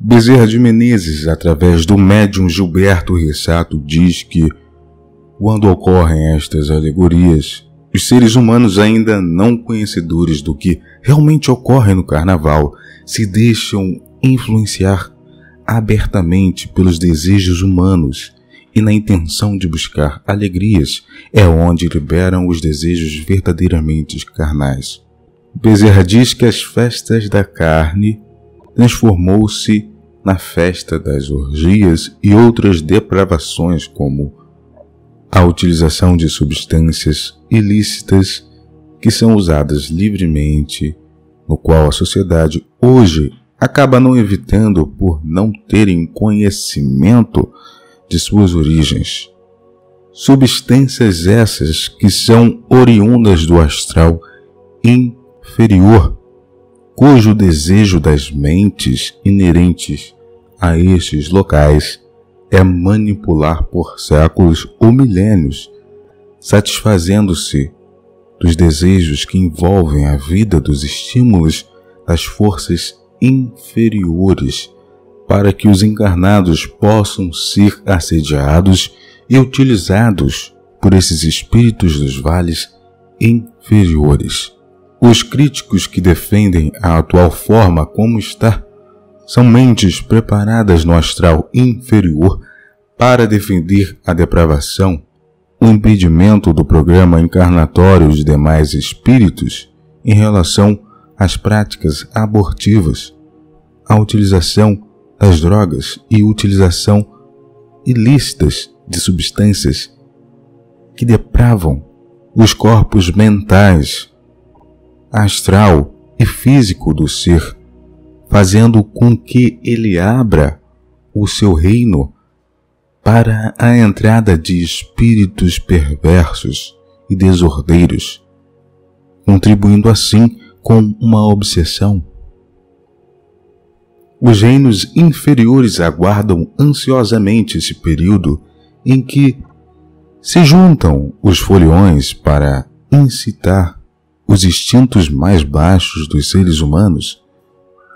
Bezerra de Menezes, através do médium Gilberto Rissato, diz que, quando ocorrem estas alegorias, os seres humanos ainda não conhecedores do que realmente ocorre no carnaval se deixam influenciar abertamente pelos desejos humanos e na intenção de buscar alegrias é onde liberam os desejos verdadeiramente carnais. Bezerra diz que as festas da carne transformou-se na festa das orgias e outras depravações, como a utilização de substâncias ilícitas que são usadas livremente, no qual a sociedade hoje acaba não evitando por não terem conhecimento de suas origens. Substâncias essas que são oriundas do astral inferior, cujo desejo das mentes inerentes a estes locais é manipular por séculos ou milênios, satisfazendo-se dos desejos que envolvem a vida dos estímulos das forças inferiores, para que os encarnados possam ser assediados e utilizados por esses espíritos dos vales inferiores. Os críticos que defendem a atual forma como está são mentes preparadas no astral inferior para defender a depravação, o impedimento do programa encarnatório de demais espíritos em relação às práticas abortivas, a utilização das drogas e utilização ilícitas de substâncias que depravam os corpos mentais, astral e físico do ser, fazendo com que ele abra o seu reino para a entrada de espíritos perversos e desordeiros, contribuindo assim com uma obsessão. Os reinos inferiores aguardam ansiosamente esse período em que se juntam os foliões para incitar os instintos mais baixos dos seres humanos.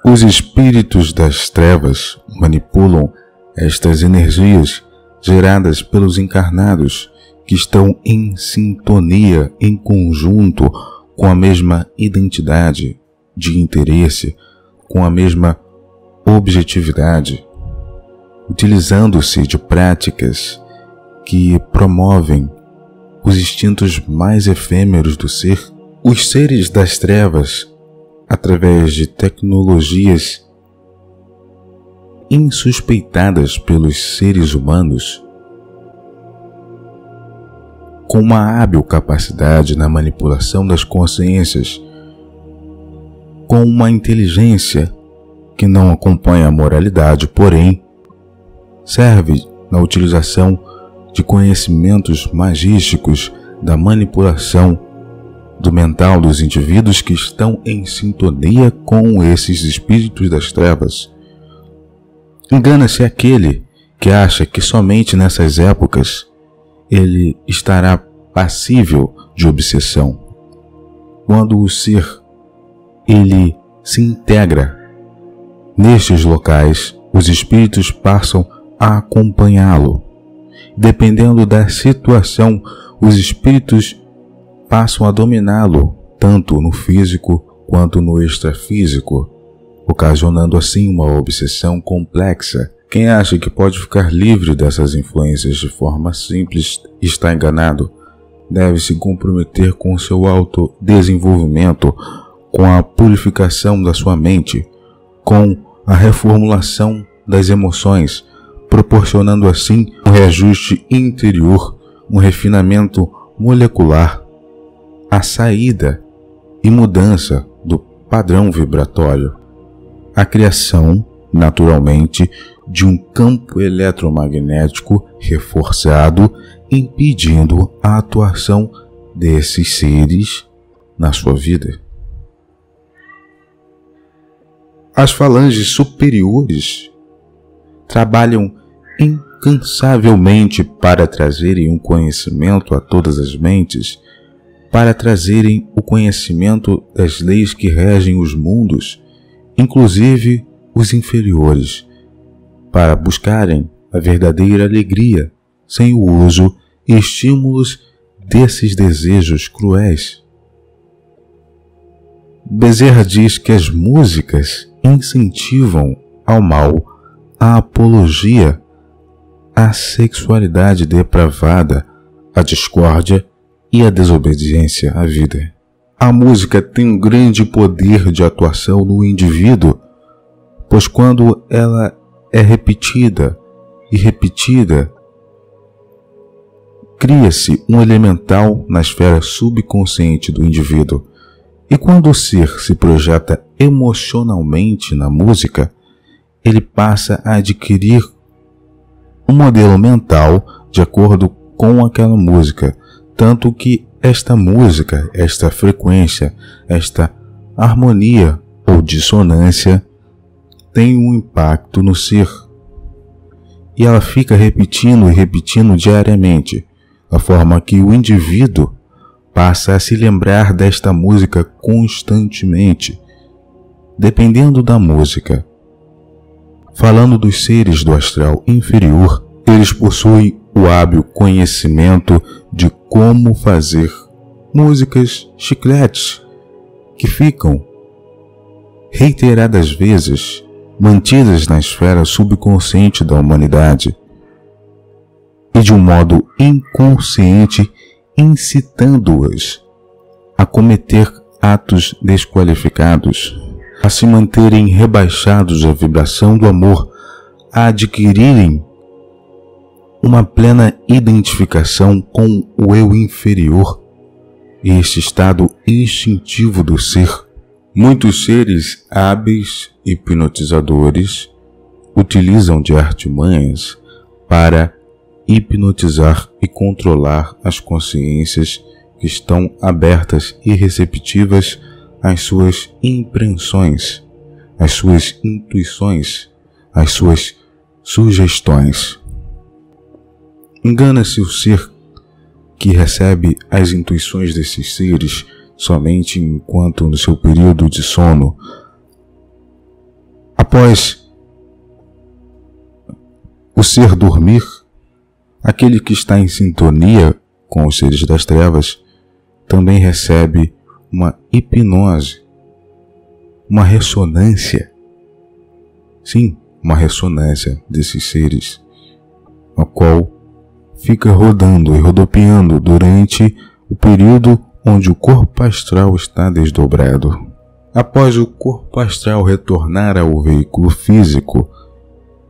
Os espíritos das trevas manipulam estas energias geradas pelos encarnados que estão em sintonia, em conjunto, com a mesma identidade de interesse, com a mesma objetividade, utilizando-se de práticas que promovem os instintos mais efêmeros do ser. Os seres das trevas, através de tecnologias insuspeitadas pelos seres humanos, com uma hábil capacidade na manipulação das consciências, com uma inteligência que não acompanha a moralidade, porém, serve na utilização de conhecimentos magísticos da manipulação do mental dos indivíduos que estão em sintonia com esses espíritos das trevas. Engana-se aquele que acha que somente nessas épocas ele estará passível de obsessão. Quando o ser ele se integra nestes locais, os espíritos passam a acompanhá-lo. Dependendo da situação, os espíritos passam a dominá-lo, tanto no físico quanto no extrafísico, ocasionando assim uma obsessão complexa. Quem acha que pode ficar livre dessas influências de forma simples está enganado. Deve se comprometer com seu autodesenvolvimento, com a purificação da sua mente, com a reformulação das emoções, proporcionando assim um reajuste interior, um refinamento molecular, a saída e mudança do padrão vibratório, a criação, naturalmente, de um campo eletromagnético reforçado, impedindo a atuação desses seres na sua vida. As falanges superiores trabalham incansavelmente para trazerem um conhecimento a todas as mentes, para trazerem o conhecimento das leis que regem os mundos, inclusive os inferiores, para buscarem a verdadeira alegria sem o uso e estímulos desses desejos cruéis. Bezerra diz que as músicas incentivam ao mal, a apologia, a sexualidade depravada, a discórdia e a desobediência à vida. A música tem um grande poder de atuação no indivíduo, pois quando ela é repetida e repetida, cria-se um elemental na esfera subconsciente do indivíduo. E quando o ser se projeta emocionalmente na música, ele passa a adquirir um modelo mental de acordo com aquela música, tanto que esta música, esta frequência, esta harmonia ou dissonância tem um impacto no ser. E ela fica repetindo e repetindo diariamente, a forma que o indivíduo passa a se lembrar desta música constantemente. Dependendo da música. Falando dos seres do astral inferior, eles possuem o hábil conhecimento de como fazer músicas chicletes que ficam reiteradas vezes mantidas na esfera subconsciente da humanidade e de um modo inconsciente incitando-as a cometer atos desqualificados, a se manterem rebaixados à vibração do amor, a adquirirem uma plena identificação com o eu inferior e este estado instintivo do ser. Muitos seres hábeis hipnotizadores utilizam de artimanhas para hipnotizar e controlar as consciências que estão abertas e receptivas às suas impressões, às suas intuições, às suas sugestões. Engana-se o ser que recebe as intuições desses seres somente enquanto no seu período de sono. Após o ser dormir, aquele que está em sintonia com os seres das trevas também recebe uma hipnose, uma ressonância. Sim, uma ressonância desses seres, a qual fica rodando e rodopiando durante o período onde o corpo astral está desdobrado. Após o corpo astral retornar ao veículo físico,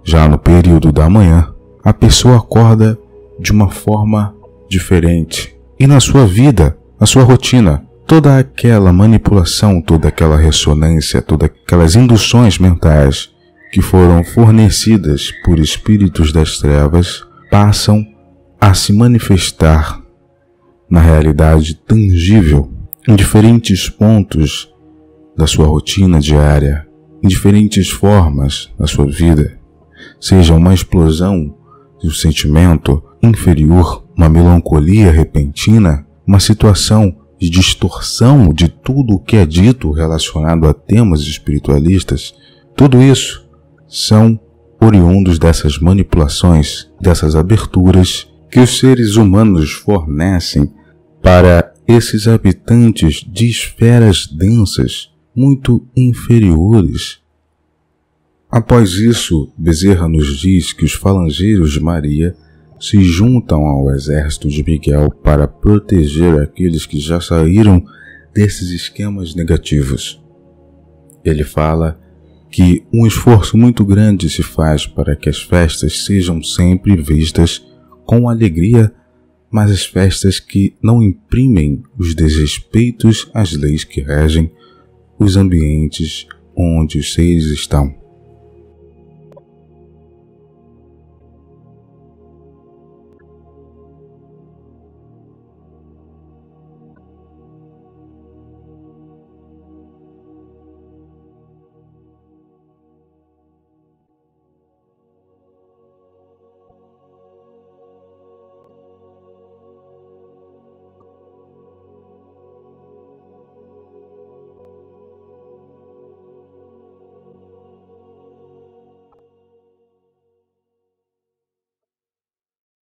já no período da manhã, a pessoa acorda de uma forma diferente. E na sua vida, na sua rotina, toda aquela manipulação, toda aquela ressonância, todas aquelas induções mentais que foram fornecidas por espíritos das trevas passam a se manifestar na realidade tangível, em diferentes pontos da sua rotina diária, em diferentes formas da sua vida, seja uma explosão de um sentimento inferior, uma melancolia repentina, uma situação de distorção de tudo o que é dito relacionado a temas espiritualistas. Tudo isso são oriundos dessas manipulações, dessas aberturas que os seres humanos fornecem para esses habitantes de esferas densas muito inferiores. Após isso, Bezerra nos diz que os falangeiros de Maria se juntam ao exército de Miguel para proteger aqueles que já saíram desses esquemas negativos. Ele fala que um esforço muito grande se faz para que as festas sejam sempre vistas com alegria, mas as festas que não imprimem os desrespeitos às leis que regem os ambientes onde os seres estão.